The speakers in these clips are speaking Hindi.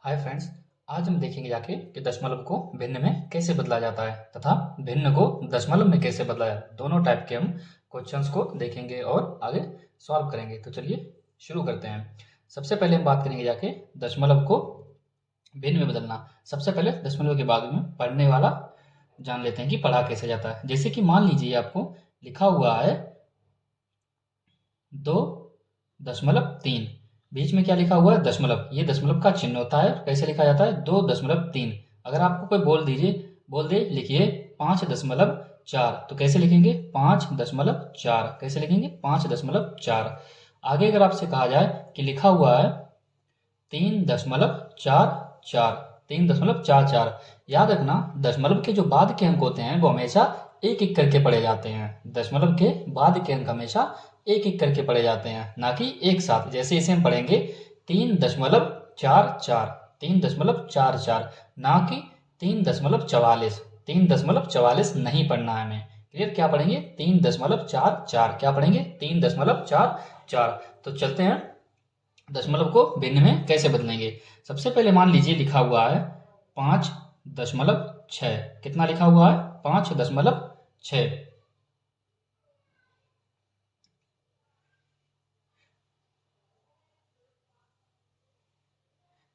Hi friends. आज हम देखेंगे जाके कि दशमलव को भिन्न में कैसे बदला जाता है तथा भिन्न को दशमलव में कैसे बदला जाता है। दोनों टाइप के हम क्वेश्चंस को देखेंगे और आगे सॉल्व करेंगे। तो चलिए शुरू करते हैं। सबसे पहले हम बात करेंगे जाके दशमलव को भिन्न में बदलना। सबसे पहले दशमलव के बाद में पढ़ने वाला जान लेते हैं कि पढ़ा कैसे जाता है। जैसे कि मान लीजिए आपको लिखा हुआ है 2.3, बीच में क्या लिखा हुआ है दशमलव। ये दशमलव का चिन्ह होता है। कैसे लिखा जाता है 2.3। अगर आपको कोई बोल दे लिखिए 5.4, तो कैसे लिखेंगे 5.4। कैसे लिखेंगे 5.4। आगे अगर आपसे कहा जाए कि लिखा हुआ है 3.44, 3.44, याद रखना दशमलव के जो बाद के अंक होते हैं वो हमेशा एक एक करके पढ़े जाते हैं। दशमलव के बाद के अंक हमेशा एक एक करके पढ़े जाते हैं, ना कि एक साथ। जैसे इसे हम पढ़ेंगे 3.44, 3.44, ना कि 3.44। 3.44 नहीं पढ़ना है हमें। क्लियर? क्या पढ़ेंगे 3.44। क्या पढ़ेंगे 3.44। तो चलते हैं दशमलव को भिन्न में कैसे बदलेंगे। सबसे पहले मान लीजिए लिखा हुआ है 5.6। कितना लिखा हुआ है 5.6।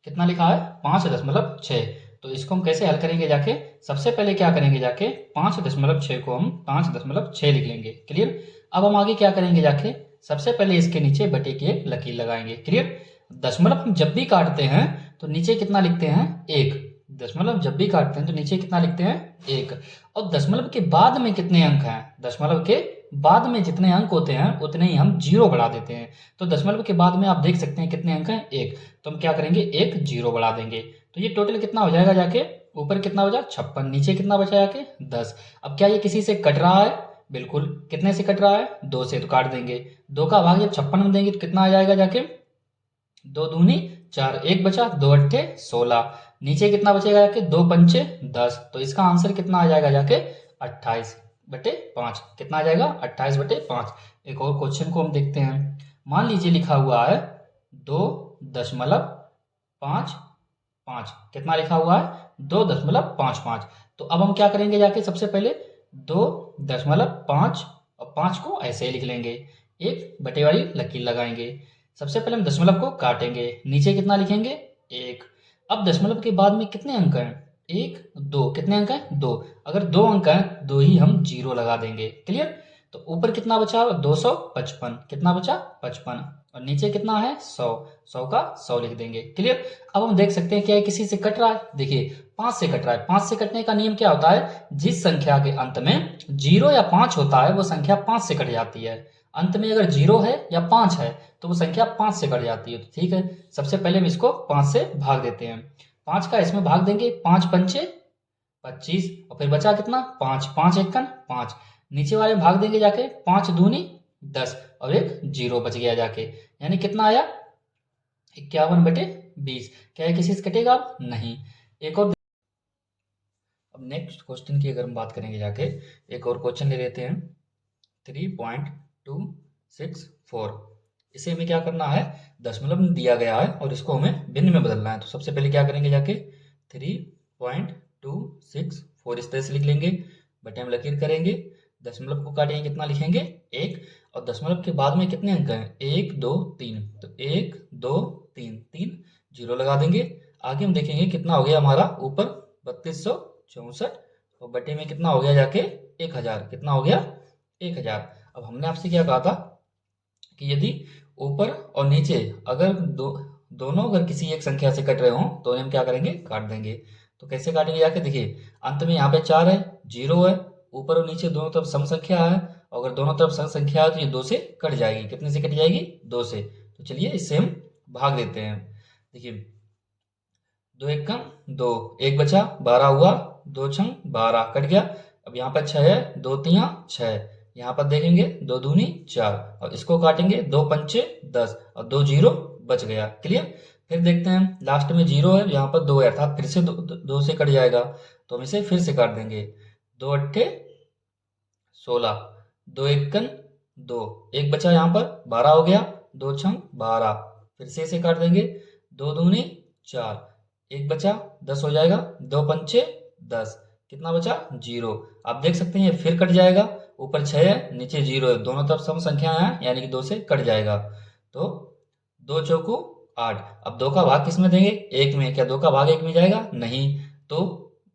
कितना लिखा है 5.6। तो इसको हम कैसे हल करेंगे जाके, सबसे पहले क्या करेंगे जाके 5.6 को हम 5.6 लिख लेंगे। क्लियर? अब हम आगे क्या करेंगे जाके, सबसे पहले इसके नीचे बटे की एक लकीर लगाएंगे। क्लियर? दशमलव हम जब भी काटते हैं तो नीचे कितना लिखते हैं 1। दशमलव जब भी काटते हैं तो नीचे कितना लिखते हैं 1। और दशमलव के बाद में कितने अंक हैं, दशमलव के बाद में जितने अंक होते हैं उतने ही हम जीरो बढ़ा देते हैं। तो दशमलव के बाद में आप देख सकते हैं कितने अंक हैं 1, तो हम क्या करेंगे एक जीरो बढ़ा देंगे। तो ये टोटल कितना हो जाएगा जाके, ऊपर कितना बचा 56, नीचे कितना बचा जाके 10। अब क्या ये किसी से कट रहा है? बिल्कुल। कितने से कट रहा है 2 से, तो काट देंगे। 2 का भाग जब 56 में देंगे तो कितना आ जाएगा जाके 2 दूनी 4, 1 बचा, 2 अट्ठे 16। नीचे कितना बचेगा जाके 2 पंचे 10। तो इसका आंसर कितना आ जाएगा जाके 28/5। कितना आ जाएगा 28/5। एक और क्वेश्चन को हम देखते हैं। मान लीजिए लिखा हुआ है 2.55। कितना लिखा हुआ है 2.55। तो अब हम क्या करेंगे जाके, सबसे पहले 2.5 और 5 को ऐसे ही लिख लेंगे, एक बटे वाली लकीर लगाएंगे। सबसे पहले हम दशमलव को काटेंगे, नीचे कितना लिखेंगे 1। अब दशमलव के बाद में कितने अंक हैं 1 2, कितने अंक हैं 2। अगर 2 अंक हैं 2 ही हम जीरो लगा देंगे। क्लियर? तो ऊपर कितना बचा 255, कितना बचा 55, और नीचे कितना है 100, 100 का 100 लिख देंगे। क्लियर? अब हम देख सकते हैं क्या किसी से कट रहा है। देखिए 5 से कट रहा है। 5 से कटने का नियम क्या होता है, जिस संख्या के अंत में 0 या 5 होता है वो संख्या 5 से कट जाती है। अंत में अगर 0 है या 5 है तो वो संख्या 5 से कट जाती है। तो ठीक है, सबसे पहले हम इसको 5 से भाग देते हैं। 5 का इसमें भाग देंगे, 5 पंचे 25, और फिर बचा कितना 5, 5 एकन 5। नीचे वाले में भाग देंगे जाके, 5 दूनी 10, और एक जीरो बच गया जाके, यानी कितना आया 51/20। क्या है किसी से कटेगा? नहीं। एक और, अब नेक्स्ट क्वेश्चन की अगर हम बात करेंगे जाके, एक और क्वेश्चन ले लेते हैं 3.264। इसे हमें क्या करना है, दशमलव में दिया गया है और इसको हमें भिन्न में बदलना है। तो सबसे पहले क्या करेंगे जाके 3.264 इस तरह से लिख लेंगे, बटे में लकीर करेंगे, दशमलव को काटेंगे, कितना लिखेंगे 1, और दशमलव के बाद में कितने अंक हैं 1 2 3, तो 1 2 3, 3 जीरो लगा देंगे। आगे हम देखेंगे कितना हो गया हमारा, ऊपर 3264, और बटे में कितना हो गया जाके 1000। कितना हो गया 1000। अब हमने आपसे क्या कहा था कि यदि ऊपर और नीचे अगर दोनों अगर किसी एक संख्या से कट रहे हो तो हम क्या करेंगे काट देंगे। तो कैसे काटेंगे जाके, देखिए अंत में यहाँ पे 4 है, 0 है, ऊपर और नीचे दोनों तरफ सम संख्या है। अगर दोनों तरफ सम संख्या है तो ये 2 से कट जाएगी। कितने से कट जाएगी 2 से। तो चलिए इससे हम भाग देते हैं। देखिए 2 एकम 2, 1 बचा 12 हुआ, 2 छंग 12 कट गया। अब यहाँ पर 6 है, 2 तियां 6, यहाँ पर देखेंगे 2 दूनी 4, और इसको काटेंगे 2 पंचे 10, और 2 जीरो बच गया। क्लियर? फिर देखते हैं लास्ट में 0 है, यहाँ पर 2 है, अर्थात फिर से 2 से कट जाएगा, तो हम इसे फिर से काट देंगे। 2 अट्ठे 16, 2 एकन 2, 1 बचा यहाँ पर 12 हो गया, 2 छंग 12, फिर से इसे काट देंगे, 2 दूनी 4, एक बचा, 10 हो जाएगा, 2 पंचे 10, कितना बचा, 0। आप देख सकते हैं ये फिर कट जाएगा, ऊपर 6 है नीचे 0 है, दोनों तरफ सम संख्या है यानी कि 2 से कट जाएगा। तो 2 चौकू 8। अब 2 का भाग किस में देंगे, 1 में। क्या 2 का भाग 1 में जाएगा, नहीं। तो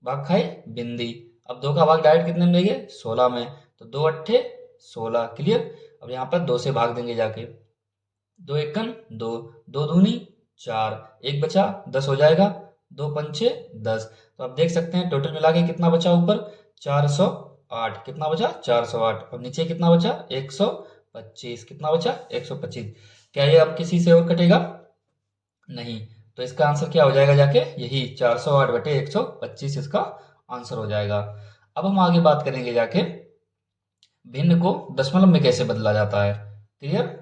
भाग खाए बिंदी। अब 2 का भाग डायरेक्ट कितने में देंगे, 16 में। तो 2 अट्ठे 16, क्लियर। अब यहाँ पर 2 से भाग देंगे जाके, 2 एकम 2, 2 दूनी 4, एक बचा, 10 हो जाएगा, 2 पंचे 10। तो आप देख सकते हैं टोटल मिला के कितना बचा ऊपर, 408। कितना बचा, 408। और नीचे कितना बचा, 125। कितना बचा, 125। क्या ये अब किसी से और कटेगा, नहीं। तो इसका आंसर क्या हो जाएगा जाके, यही 408/125 इसका आंसर हो जाएगा। अब हम आगे बात करेंगे जाके भिन्न को दशमलव में कैसे बदला जाता है, क्लियर।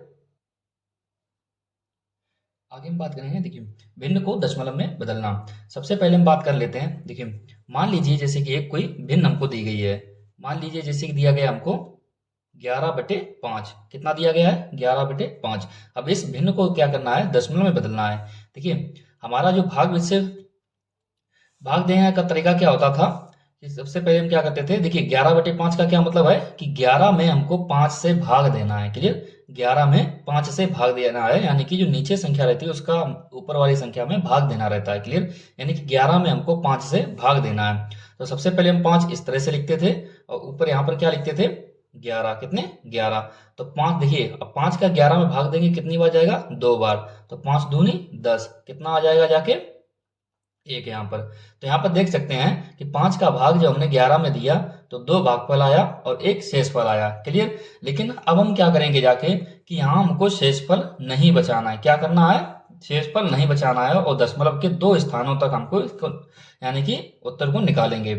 आगे हम बात करेंगे, देखिए भिन्न को दशमलव में बदलना। सबसे पहले हम बात कर लेते हैं, देखिए मान लीजिए जैसे कि एक कोई भिन्न हमको दी गई है। मान लीजिए जैसे कि दिया गया हमको 11/5। कितना दिया गया है, 11/5। अब इस भिन्न को क्या करना है, दशमलव में बदलना है। देखिए हमारा जो भाग से भाग देने का तरीका क्या होता था कि सबसे पहले हम क्या करते थे, देखिए 11/5 का क्या मतलब है कि 11 में हमको 5 से भाग देना है, क्लियर। 11 में 5 से भाग देना है, यानी कि जो नीचे संख्या रहती है उसका ऊपर वाली संख्या में भाग देना रहता है, क्लियर। यानी कि 11 में हमको 5 से भाग देना है। तो सबसे पहले हम 5 इस तरह से लिखते थे और ऊपर यहाँ पर क्या लिखते थे, 11। कितने, 11। तो 5 देखिए, अब 5 का 11 में भाग देंगे कितनी बार जाएगा, 2 बार। तो 5 दूनी 10, कितना आ जाएगा जाके, एक। यहाँ पर तो यहाँ पर देख सकते हैं कि 5 का भाग जब हमने 11 में दिया तो 2 भागफल आया और एक शेषफल आया, क्लियर। लेकिन अब हम क्या करेंगे जाके कि यहाँ हमको शेषफल नहीं बचाना है। क्या करना है, शेषफल नहीं बचाना है और दशमलव के 2 स्थानों तक हमको इसको यानी कि उत्तर को निकालेंगे,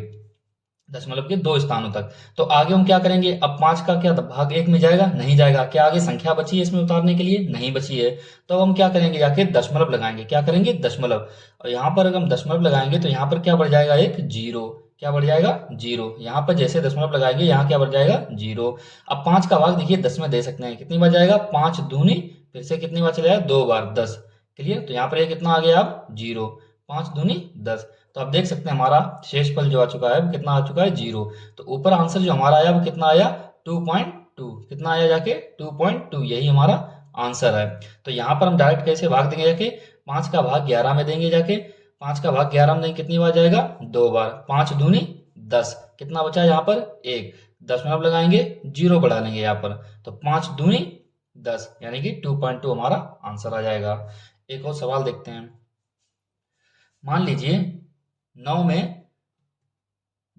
दशमलव के 2 स्थानों तक। तो आगे हम क्या करेंगे, अब 5 का क्या भाग 1 में जाएगा, नहीं जाएगा। क्या आगे संख्या बची है इसमें उतारने के लिए, नहीं बची है। तो हम क्या करेंगे, जाके दशमलव लगाएंगे। क्या करेंगे, दशमलव। और यहाँ पर अगर हम दशमलव लगाएंगे तो यहाँ पर क्या बढ़ जाएगा, एक जीरो। क्या बढ़ जाएगा, जीरो। यहाँ पर जैसे दशमलव लगाएंगे यहाँ क्या बढ़ जाएगा, जीरो। अब 5 का भाग देखिए 10 में दे सकते हैं, कितनी बार जाएगा, 5 दूनी, फिर से कितनी बार चलेगा, 2 बार, 10, क्लियर। तो यहाँ पर ये कितना आ गया, अब जीरो। 5 दूनी 10। तो आप देख सकते हैं हमारा शेषफल जो आ चुका है वो कितना आ चुका है, जीरो। तो ऊपर आंसर जो हमारा आया वो कितना आया, 2.2। कितना आया जाके, 2.2। यही हमारा आंसर है। तो यहाँ पर हम डायरेक्ट कैसे भाग देंगे जाके, 5 का भाग 11 में देंगे जाके। 5 का भाग 11 में देंगे कितनी बार जाएगा, 2 बार। 5 दूनी 10, कितना बचा यहाँ पर, एक। दशमलव लगाएंगे, जीरो बढ़ा लेंगे यहाँ पर। तो 5 दूनी 10 यानी कि 2.2 हमारा आंसर आ जाएगा। एक और सवाल देखते हैं। मान लीजिए 9 में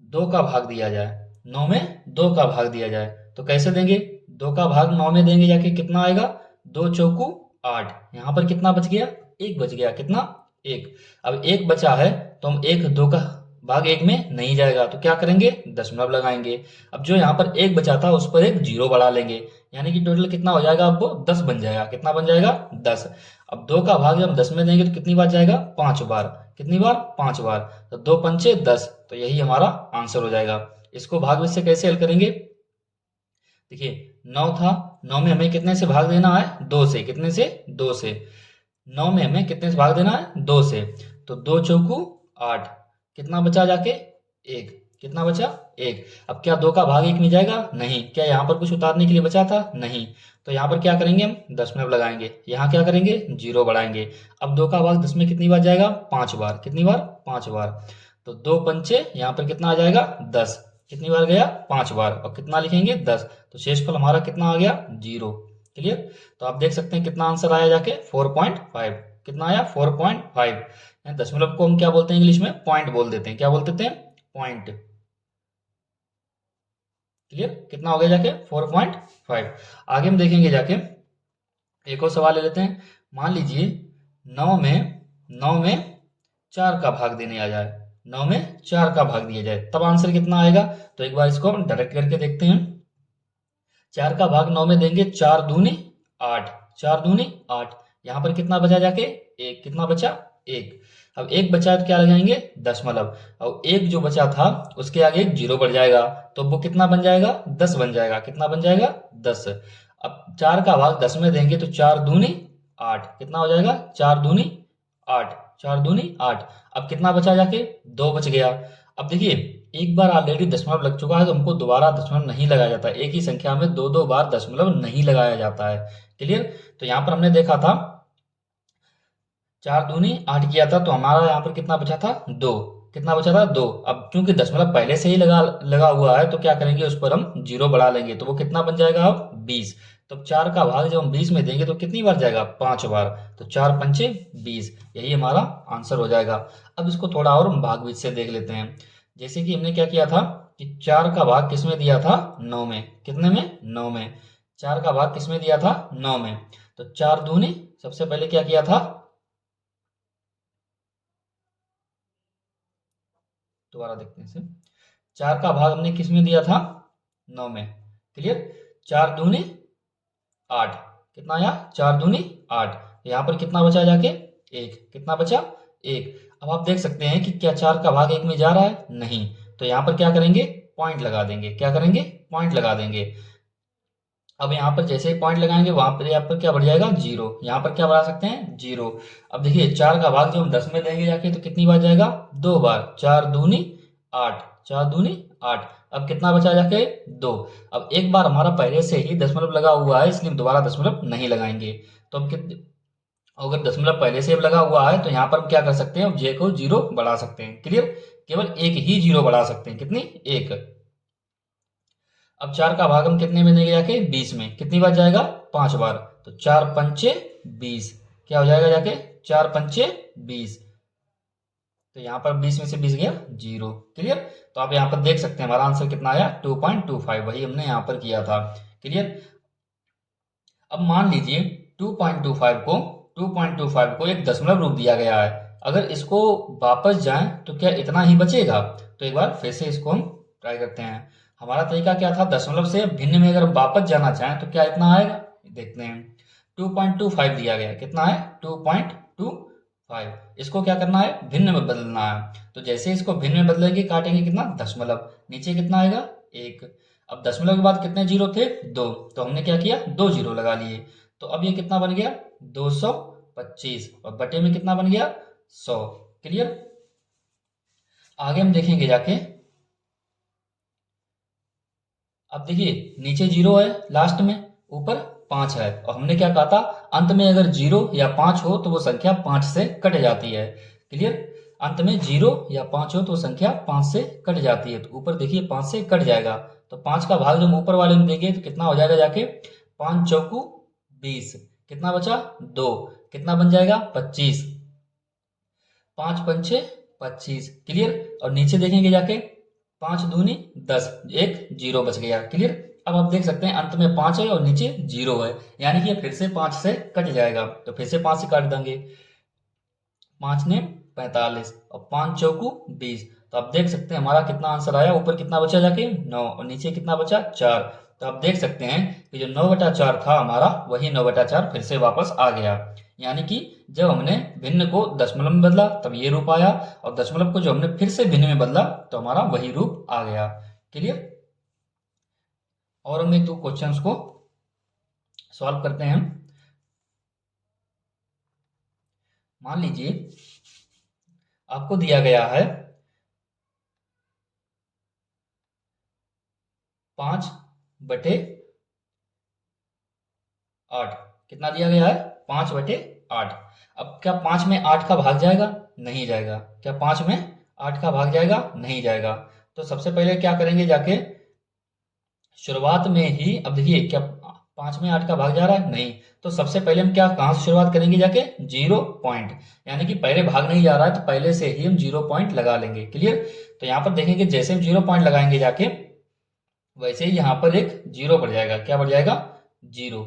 2 का भाग दिया जाए, 9 में 2 का भाग दिया जाए तो कैसे देंगे, 2 का भाग 9 में देंगे जाके, कितना आएगा, 2 चौकू 8। यहाँ पर कितना बच गया, एक बच गया। कितना, एक। अब एक बचा है तो हम एक, 2 का भाग 1 में नहीं जाएगा तो क्या करेंगे, दशमलव लगाएंगे। अब जो यहाँ पर एक बचा था उस पर एक जीरो बढ़ा लेंगे, यानी कि टोटल कितना हो जाएगा, अब वो 10 बन जाएगा। कितना बन जाएगा, 10। अब 2 का भाग जब हम 10 में देंगे तो कितनी बार जाएगा, 5 बार। कितनी बार, 5 बार। तो 2 पंचे 10, तो यही हमारा आंसर हो जाएगा। इसको भाग से कैसे हल करेंगे, देखिए 9 था, 9 में हमें कितने से भाग देना है, 2 से। कितने से, 2 से। 9 में हमें कितने से भाग देना है, 2 से। तो 2 चौकू 8, कितना बचा जाके, एक। कितना बचा, एक। अब क्या 2 का भाग 1 में जाएगा, नहीं। क्या यहाँ पर कुछ उतारने के लिए बचा था, नहीं। तो यहाँ पर क्या करेंगे, हम दशमलव लगाएंगे। यहाँ क्या करेंगे, जीरो बढ़ाएंगे। अब 2 का भाग 10 में कितनी बार जाएगा, 5 बार। कितनी बार, 5 बार। तो 2 पंचे यहाँ पर कितना आ जाएगा, 10। कितनी बार गया, 5 बार। और कितना लिखेंगे, 10। तो शेषफल हमारा कितना आ गया, जीरो, क्लियर। तो आप देख सकते हैं कितना आंसर आया जाके, 4.5। कितना आया, 4.5। दशमलव को हम क्या बोलते हैं इंग्लिश में, पॉइंट बोल देते हैं। क्या बोल देते हैं, पॉइंट, क्लियर। कितना हो गया जाके, 4.5। आगे हम देखेंगे जाके, एक और सवाल ले लेते हैं। मान लीजिए 9 में 4 का भाग देने आ जाए, 9 में 4 का भाग दिया जाए, तब आंसर कितना आएगा। तो एक बार इसको हम डायरेक्ट करके देखते हैं। 4 का भाग 9 में देंगे, 4 दूनी 8। 4 दूनी 8। यहाँ पर कितना बचा जाके, एक। कितना बचा, एक। अब एक बचा तो क्या लगाएंगे, दशमलव। और एक जो बचा था उसके आगे एक जीरो बढ़ जाएगा, तो वो कितना बन जाएगा, 10 बन जाएगा। कितना बन जाएगा, 10। अब 4 का भाग 10 में देंगे तो 4 दूनी 8। कितना हो जाएगा, 4 दूनी 8। 4 दूनी 8। अब कितना बचा जाके 2 बच गया। अब देखिए एक बार ऑलरेडी दशमलव लग चुका है तो हमको दोबारा दशमलव नहीं लगाया जाता, एक ही संख्या में दो दो बार दशमलव नहीं लगाया जाता है। क्लियर। तो यहाँ पर हमने देखा था 4 दूनी 8 किया था तो हमारा यहाँ पर कितना बचा था 2। कितना बचा था 2। अब क्योंकि दशमलव पहले से ही लगा लगा हुआ है तो क्या करेंगे उस पर हम 0 बढ़ा लेंगे तो वो कितना बन जाएगा अब 20। तो 4 का भाग जब हम 20 में देंगे तो कितनी बार जाएगा 5 बार। तो 4 पंचे 20, यही हमारा आंसर हो जाएगा। अब इसको थोड़ा और हम भाग से देख लेते हैं। जैसे कि हमने क्या किया था कि 4 का भाग किस में दिया था 9 में। कितने में 9 में। 4 का भाग किस में दिया था 9 में। तो 4 दूनी सबसे पहले क्या किया था, दोबारा देखते हैं इसे। 4 का भाग हमने किस में दिया था 9 में। क्लियर। 4 दूनी 8। कितना आया 4 दूनी 8। यहाँ पर कितना बचा जाके 1। कितना बचा 1। अब आप देख सकते हैं कि क्या 4 का भाग 1 में जा रहा है, नहीं। तो यहाँ पर क्या करेंगे पॉइंट लगा देंगे। क्या करेंगे पॉइंट लगा देंगे। अब यहाँ पर जैसे ही पॉइंट लगाएंगे वहां पर यहाँ पर क्या बढ़ जाएगा 0। यहाँ पर क्या बढ़ा सकते हैं 0। अब देखिए 4 का भाग जब हम 10 में देंगे जाके तो कितनी बार जाएगा 2 बार। 4 दूनी 8। 4 दूनी 8। अब कितना बचा जाके 2। अब एक बार हमारा पहले से ही दशमलव लगा हुआ है इसलिए हम दोबारा दशमलव नहीं लगाएंगे। तो अब कितने, अगर दशमलव पहले से लगा हुआ है तो यहाँ पर हम क्या कर सकते हैं अब जे को 0 बढ़ा सकते हैं। क्लियर। केवल एक ही 0 बढ़ा सकते हैं। कितनी 1। अब 4 का भाग हम कितने में देंगे जाके 20 में। कितनी बार जाएगा 5 बार। तो 4 पंचे 20। क्या हो जाएगा जाके 4 पंचे 20। तो यहाँ पर 20 में से 20 गया 0। क्लियर। तो आप यहाँ पर देख सकते हैं हमारा आंसर कितना आया 2.25, वही हमने यहाँ पर किया था। क्लियर। अब मान लीजिए 2.25 को एक दशमलव रूप दिया गया है। अगर इसको वापस जाएं तो क्या इतना ही बचेगा। तो एक बार फिर से इसको हम ट्राई करते हैं। हमारा तरीका क्या था दशमलव से भिन्न में अगर हम वापस जाना चाहें तो क्या इतना आएगा, देखते हैं। 2.25 दिया गया, कितना है 2.25। इसको क्या करना है भिन्न में बदलना है। तो जैसे इसको भिन्न में बदलेंगे काटेंगे कितना दशमलव, नीचे कितना आएगा 1। अब दशमलव के बाद कितने जीरो थे 2, तो हमने क्या किया 2 जीरो लगा लिए। तो अब ये कितना बन गया 225 और बटे में कितना बन गया 100। क्लियर। आगे हम देखेंगे जाके। अब देखिए नीचे 0 है लास्ट में, ऊपर 5 है और हमने क्या कहा था अंत में अगर 0 या 5 हो तो वो संख्या 5 से कट जाती है। क्लियर। अंत में 0 या 5 हो तो संख्या 5 से कट जाती है। तो ऊपर देखिए 5 से कट जाएगा तो 5 का भाग जब ऊपर वाले में देंगे तो कितना हो जाएगा जाके 5 चौकू 20। कितना बचा 2। कितना बन जाएगा 25। 5 पंचे 25। क्लियर। और नीचे देखेंगे जाके 5 दूनी 10, एक 0 बच गया। क्लियर। अब आप देख सकते हैं अंत में 5 है और नीचे 0 है, यानी कि फिर से 5 से कट जाएगा। तो फिर से 5 से काट देंगे। 5 ने 45 और 5 चौकू 20। तो आप देख सकते हैं हमारा कितना आंसर आया, ऊपर कितना बचा जाके 9 और नीचे कितना बचा 4। तो आप देख सकते हैं कि जो 9/4 था हमारा वही 9/4 फिर से वापस आ गया। यानी कि जब हमने भिन्न को दशमलव में बदला तब ये रूप आया और दशमलव को जो हमने फिर से भिन्न में बदला तो हमारा वही रूप आ गया। क्लियर। और हम एक दो क्वेश्चंस को सॉल्व करते हैं। मान लीजिए आपको दिया गया है 5/8। कितना दिया गया है 5/8। अब क्या 5 में 8 का भाग जाएगा, नहीं जाएगा। क्या 5 में 8 का भाग जाएगा, नहीं जाएगा। तो सबसे पहले क्या करेंगे जाके शुरुआत में ही, अब देखिए क्या 5 में 8 का भाग जा रहा है, नहीं। तो सबसे पहले हम क्या कहाँ से शुरुआत करेंगे जाके 0 पॉइंट, यानी कि पहले भाग नहीं जा रहा है तो पहले से ही हम 0 पॉइंट लगा लेंगे। क्लियर। तो यहाँ पर देखेंगे जैसे हम 0 पॉइंट लगाएंगे जाके वैसे ही यहाँ पर एक 0 बढ़ जाएगा। क्या बढ़ जाएगा 0।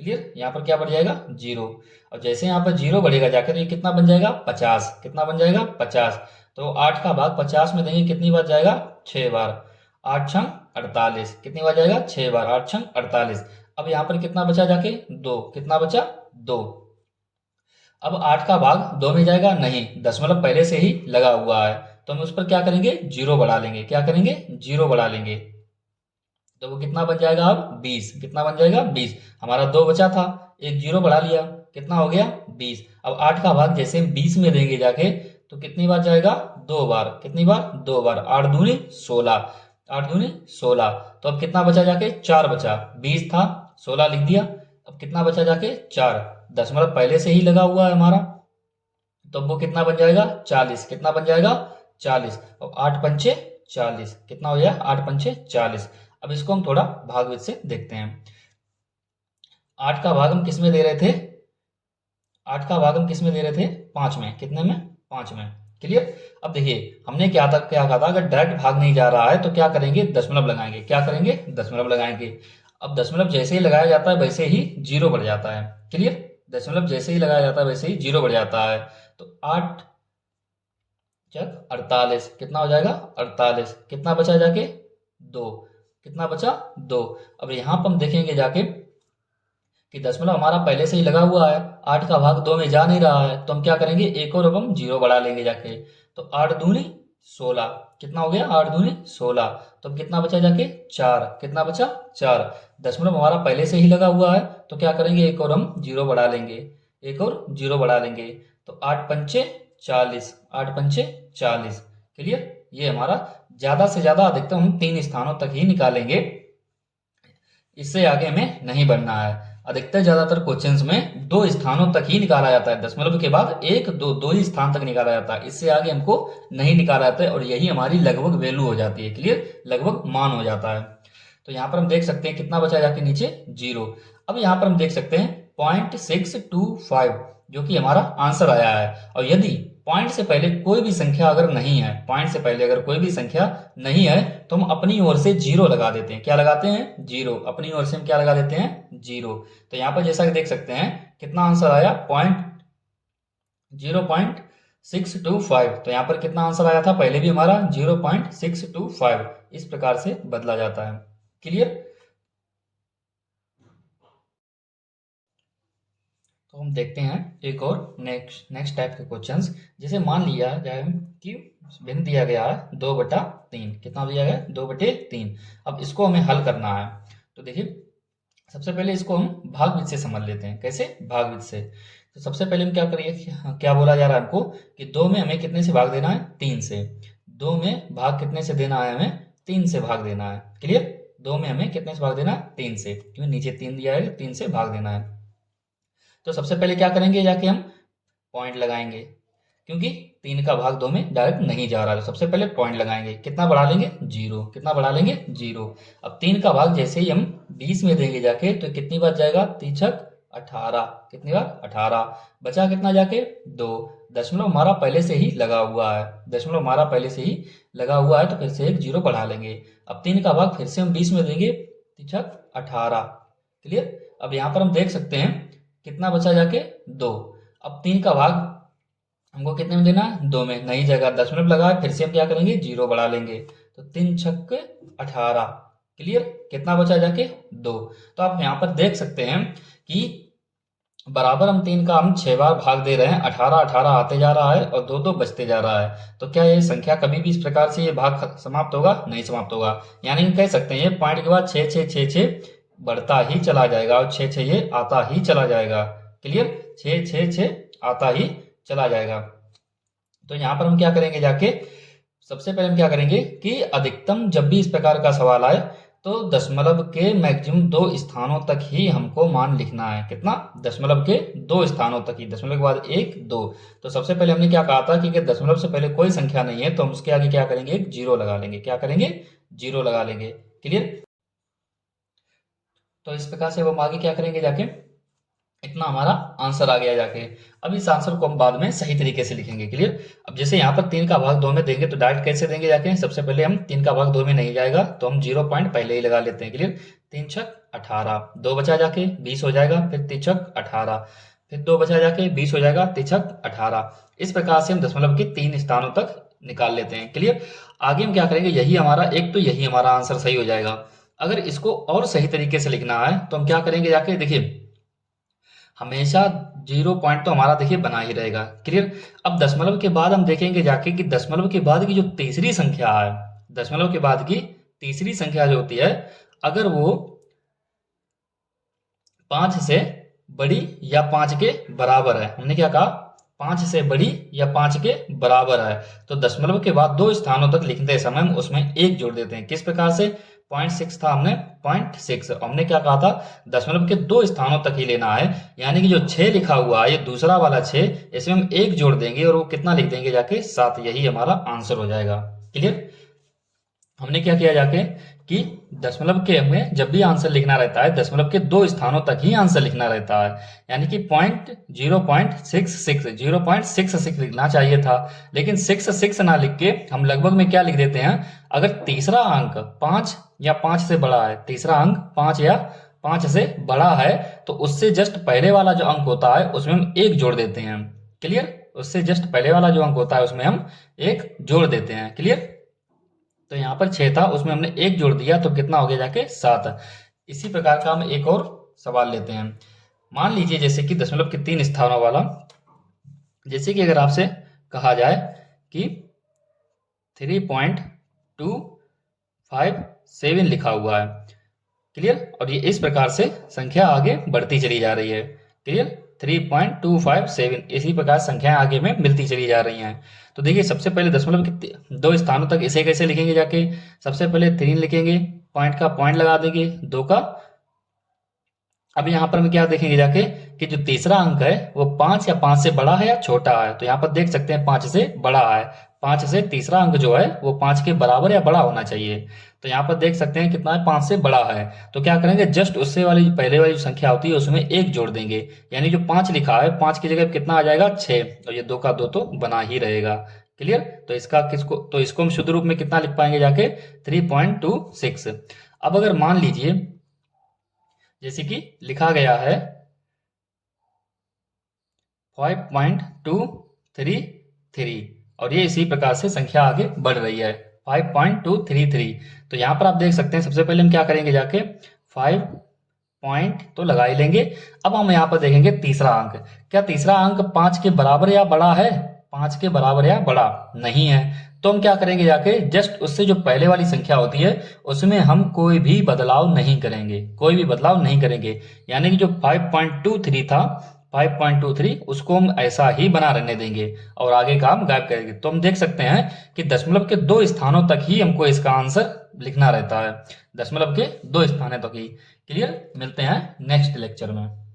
क्लियर। यहाँ पर क्या बढ़ जाएगा 0। और जैसे यहाँ पर 0 बढ़ेगा जाके तो ये कितना बन जाएगा 50। कितना बन जाएगा 50। तो 8 का भाग 50 में देंगे कितनी बार जाएगा 6 बार। 8 छंग 48। कितनी बार जाएगा 6 बार। 8 छंग 48। अब यहाँ पर कितना बचा जाके 2। कितना बचा 2। अब 8 का भाग 2 में जाएगा, नहीं, दशमलव पहले से ही लगा हुआ है तो हम उस पर क्या करेंगे 0 बढ़ा लेंगे। क्या करेंगे 0 बढ़ा लेंगे। तो वो कितना बन जाएगा अब 20। कितना बन जाएगा 20। हमारा 2 बचा था, एक 0 बढ़ा लिया कितना हो गया 20। अब 8 का भाग जैसे हम 20 में देंगे जाके तो कितनी बार जाएगा 2 बार, कितनी बार 2 बार, 8 दूनी 16, 8 दूनी 16। तो अब कितना बचा जाके 4 बचा, 20 था 16 लिख दिया। अब कितना बचा जाके 4, दशमलव पहले से ही लगा हुआ है हमारा, तो अब वो कितना बन जाएगा 40, कितना बन जाएगा 40। और 8 पंचे 40, कितना हो गया 8 पंचे 40। अब इसको हम थोड़ा भागविध से देखते हैं। 8 का भाग हम किस में दे रहे थे, 8 का भाग हम किस में दे रहे थे 5 में, कितने में 5 में। क्लियर। अब देखिए हमने क्या कहा था, अगर डायरेक्ट भाग नहीं जा रहा है तो क्या करेंगे दशमलव लगाएंगे, क्या करेंगे दशमलव लगाएंगे। अब दशमलव जैसे ही लगाया जाता है वैसे ही जीरो बढ़ जाता है। क्लियर। दशमलव जैसे ही लगाया जाता है वैसे ही जीरो बढ़ जाता है। तो 8 चक 48, कितना हो जाएगा 48, कितना बचा जाके 2, कितना बचा 2। अब यहाँ पर हम देखेंगे जाके कि दशमलव हमारा पहले से ही लगा हुआ है, 8 का भाग 2 में जा नहीं रहा है, तो हम क्या करेंगे एक और अब हम जीरो बढ़ा लेंगे जाके। तो 8 दूनी 16, कितना हो गया 8 दूनी 16। तो अब कितना बचा जाके 4, कितना बचा 4। दशमलव हमारा पहले से ही लगा हुआ है तो क्या करेंगे एक और हम जीरो बढ़ा लेंगे, एक और जीरो बढ़ा लेंगे। तो 8 पंचे 40, 8 पंचे 40। क्लियर। ये हमारा ज्यादा से ज्यादा अधिकतम हम 3 स्थानों तक ही निकालेंगे, इससे आगे हमें नहीं बढ़ना है। अधिकतर ज्यादातर क्वेश्चंस में 2 स्थानों तक ही निकाला जाता है, दशमलव के बाद 1 2 2 ही स्थान तक निकाला जाता है, इससे आगे हमको नहीं निकाला जाता है और यही हमारी लगभग वैल्यू हो जाती है। क्लियर। लगभग मान हो जाता है। तो यहाँ पर हम देख सकते हैं कितना बचा जाके नीचे 0। अब यहाँ पर हम देख सकते हैं 0.625 जो कि हमारा आंसर आया है। और यदि पॉइंट से पहले कोई भी संख्या अगर नहीं है, पॉइंट से पहले अगर कोई भी संख्या नहीं है तो हम अपनी ओर से जीरो लगा देते हैं। क्या लगाते हैं जीरो, अपनी ओर से हम क्या लगा देते हैं जीरो। तो यहाँ पर जैसा कि देख सकते हैं कितना आंसर आया 0.625। तो यहाँ पर कितना आंसर आया था पहले भी हमारा 0.625, इस प्रकार से बदला जाता है। क्लियर। तो हम देखते हैं एक और नेक्स्ट टाइप के क्वेश्चंस। जैसे मान लिया जाए कि भिन्न दिया गया है 2/3, कितना दिया गया है 2/3। अब इसको हमें हल करना है। तो देखिए सबसे पहले इसको हम भागविध से समझ लेते हैं। कैसे भागविध से। तो सबसे पहले हम क्या करिए, क्या बोला जा रहा है हमको कि 2 में हमें कितने से भाग देना है 3 से। 2 में भाग कितने से देना है हमें 3 से भाग देना है। क्लियर। 2 में हमें कितने से भाग देना है 3 से, क्योंकि नीचे 3 दिया है 3 से भाग देना है। तो सबसे पहले क्या करेंगे जाके हम पॉइंट लगाएंगे, क्योंकि 3 का भाग 2 में डायरेक्ट नहीं जा रहा है। तो सबसे पहले पॉइंट लगाएंगे, कितना बढ़ा लेंगे 0, कितना बढ़ा लेंगे 0। अब 3 का भाग जैसे ही हम 20 में देंगे जाके तो कितनी बार जाएगा 3 छक 18, कितनी बार 18। बचा कितना जाके 2, दशमलव हमारा पहले से ही लगा हुआ है, दशमलव हमारा पहले से ही लगा हुआ है तो फिर से एक जीरो बढ़ा लेंगे। अब 3 का भाग फिर से हम 20 में देंगे 3 छक 18। क्लियर। अब यहाँ पर हम देख सकते हैं कितना बचा जाके 2। अब 3 का भाग हमको कितने में देना है 2 में, नई जगह दशमलव लगा है फिर से हम क्या करेंगे जीरो बढ़ा लेंगे। तो 3 छक 18। क्लियर। कितना बचा जाके 2। तो आप यहाँ पर देख सकते हैं कि बराबर हम 3 का हम 6 बार भाग दे रहे हैं, 18 18 आते जा रहा है और 2 2 बचते जा रहा है। तो क्या ये संख्या कभी भी इस प्रकार से ये भाग समाप्त होगा, नहीं समाप्त होगा। यानी हम कह सकते हैं ये पॉइंट के बाद 6 6 6 6 बढ़ता ही चला जाएगा और 6 6 ये आता ही चला जाएगा। क्लियर। 6 6 6 आता ही चला जाएगा। तो यहाँ पर हम क्या करेंगे जाके सबसे पहले हम क्या करेंगे कि अधिकतम जब भी इस प्रकार का सवाल आए तो दशमलव के मैक्सिमम 2 स्थानों तक ही हमको मान लिखना है। कितना, दशमलव के 2 स्थानों तक ही, दशमलव के बाद 1 2। तो सबसे पहले हमने क्या कहा था कि दशमलव से पहले कोई संख्या नहीं है तो हम उसके आगे क्या करेंगे एक जीरो लगा लेंगे। क्या करेंगे जीरो लगा लेंगे। क्लियर। तो इस प्रकार से हम आगे क्या करेंगे जाके इतना हमारा आंसर आ गया जाके। अब इस आंसर को हम बाद में सही तरीके से लिखेंगे। क्लियर। अब जैसे यहाँ पर 3 का भाग 2 में देंगे तो डायरेक्ट कैसे देंगे जाके, सबसे पहले हम 3 का भाग 2 में नहीं जाएगा तो हम 0 पॉइंट पहले ही लगा लेते हैं। क्लियर। 3 छक 18, 2 बचा जाके 20 हो जाएगा, फिर 3 छक 18, फिर 2 बचा जाके 20 हो जाएगा, 3 छक 18। इस प्रकार से हम दशमलव के 3 स्थानों तक निकाल लेते हैं। क्लियर। आगे हम क्या करेंगे, यही हमारा एक तो यही हमारा आंसर सही हो जाएगा। अगर इसको और सही तरीके से लिखना है तो हम क्या करेंगे जाके, देखिए हमेशा 0 पॉइंट तो हमारा देखिए बना ही रहेगा। क्लियर। अब दशमलव के बाद हम देखेंगे जाके कि दशमलव के बाद की जो तीसरी संख्या है, दशमलव के बाद की तीसरी संख्या जो होती है, अगर वो 5 से बड़ी या 5 के बराबर है। हमने क्या कहा, 5 से बड़ी या 5 के बराबर है। तो दशमलव के बाद 2 स्थानों तक लिखते समय हम उसमें 1 जोड़ देते हैं। किस प्रकार से, 0.6 था, हमने 0.6, हमने क्या कहा था, दशमलव के 2 स्थानों तक ही लेना है। यानी कि जो 6 लिखा हुआ है, ये दूसरा वाला 6, इसमें हम 1 जोड़ देंगे और वो कितना लिख देंगे जाके, 7। यही हमारा आंसर हो जाएगा। क्लियर। हमने क्या किया जाके कि दशमलव के में जब भी आंसर लिखना रहता है, दशमलव के 2 स्थानों तक ही आंसर लिखना रहता है। यानी कि 0.66 लिखना चाहिए था, लेकिन 66 ना लिख के हम लगभग में क्या लिख देते हैं, अगर तीसरा अंक 5 या 5 से बड़ा है, तीसरा अंक 5 या 5 से बड़ा है, तो उससे जस्ट पहले वाला जो अंक होता है उसमें हम 1 जोड़ देते हैं। क्लियर। उससे जस्ट पहले वाला जो अंक होता है उसमें हम 1 जोड़ देते हैं। क्लियर। तो यहाँ पर 6 था, उसमें हमने 1 जोड़ दिया तो कितना हो गया जाके, 7। इसी प्रकार का हम एक और सवाल लेते हैं। मान लीजिए जैसे कि दशमलव के 3 स्थानों वाला, जैसे कि अगर आपसे कहा जाए कि 3.257 लिखा हुआ है। क्लियर। और ये इस प्रकार से संख्या आगे बढ़ती चली जा रही है। क्लियर। 3.257 इसी प्रकार संख्याएं आगे में मिलती चली जा रही हैं। तो देखिए सबसे पहले दशमलव के 2 स्थानों तक इसे कैसे लिखेंगे जाके, सबसे पहले 3 लिखेंगे, पॉइंट का पॉइंट लगा देंगे, 2 का। अब यहाँ पर हम क्या देखेंगे जाके कि जो तीसरा अंक है वो 5 या 5 से बड़ा है या छोटा है। तो यहाँ पर देख सकते हैं 5 से बड़ा है। 5 से तीसरा अंक जो है वो 5 के बराबर या बड़ा होना चाहिए। तो यहाँ पर देख सकते हैं कितना है, 5 से बड़ा है। तो क्या करेंगे, जस्ट उससे वाली पहले वाली जो संख्या होती है उसमें 1 जोड़ देंगे। यानी जो 5 लिखा है, 5 की जगह कितना आ जाएगा, 6। और ये 2 का 2 तो बना ही रहेगा। क्लियर। तो इसको हम शुद्ध रूप में कितना लिख पाएंगे जाके, 3.26। अब अगर मान लीजिए जैसे कि लिखा गया है 5.233 और ये इसी प्रकार से संख्या आगे बढ़ रही है, 5.233। तो यहाँ पर आप देख सकते हैं सबसे पहले हम क्या करेंगे जाके, 5 पॉइंट तो लगा ही लेंगे। अब हम यहाँ पर देखेंगे तीसरा अंक, क्या तीसरा अंक 5 के बराबर या बड़ा है, 5 के बराबर या बड़ा नहीं है। तो हम क्या करेंगे जाके, जस्ट उससे जो पहले वाली संख्या होती है उसमें हम कोई भी बदलाव नहीं करेंगे, कोई भी बदलाव नहीं करेंगे। यानी कि जो 5.23 था, 5.23 उसको हम ऐसा ही बना रहने देंगे और आगे का हम गायब करेंगे। तो हम देख सकते हैं कि दशमलव के 2 स्थानों तक ही हमको इसका आंसर लिखना रहता है, दशमलव के 2 स्थानों तक ही। क्लियर। मिलते हैं नेक्स्ट लेक्चर में।